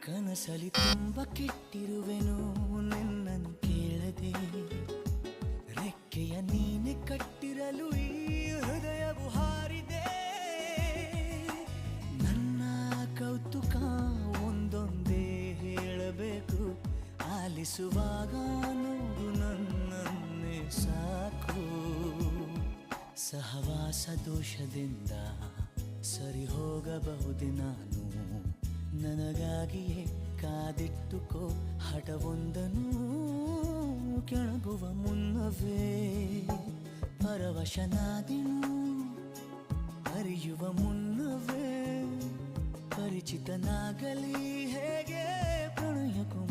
ಕನಸಲಿ ತುಂಬ ಕೆಟ್ಟಿರುವೆನು ನಿನ್ನನ್ನು ಕೇಳದೆ ರೆಕ್ಕೆಯ ನೀನೆ ಕಟ್ಟಿರಲು ಈ ಹೃದಯವು ಹಾರಿದೆ ನನ್ನ ಕೌತುಕ ಒಂದೊಂದೇ ಹೇಳಬೇಕು ಆಲಿಸುವಾಗ ನೋಡು ನನ್ನನ್ನೇ ಸಾಕು ಸಹವಾಸ ದೋಷದಿಂದ ಸರಿ ಹೋಗಬಹುದೇ ನಾನು ನನಗಾಗಿಯೇ ಕಾದಿಟ್ಟುಕೋ ಹಠವೊಂದನು ಕೆಳಗುವ ಮುನ್ನವೇ ಪರವಶನಾದೆನು ಅರಿಯುವ ಮುನ್ನವೇ ಪರಿಚಿತನಾಗಲಿ ಹೇಗೆ ಪ್ರಣಯಕ್ಕೂ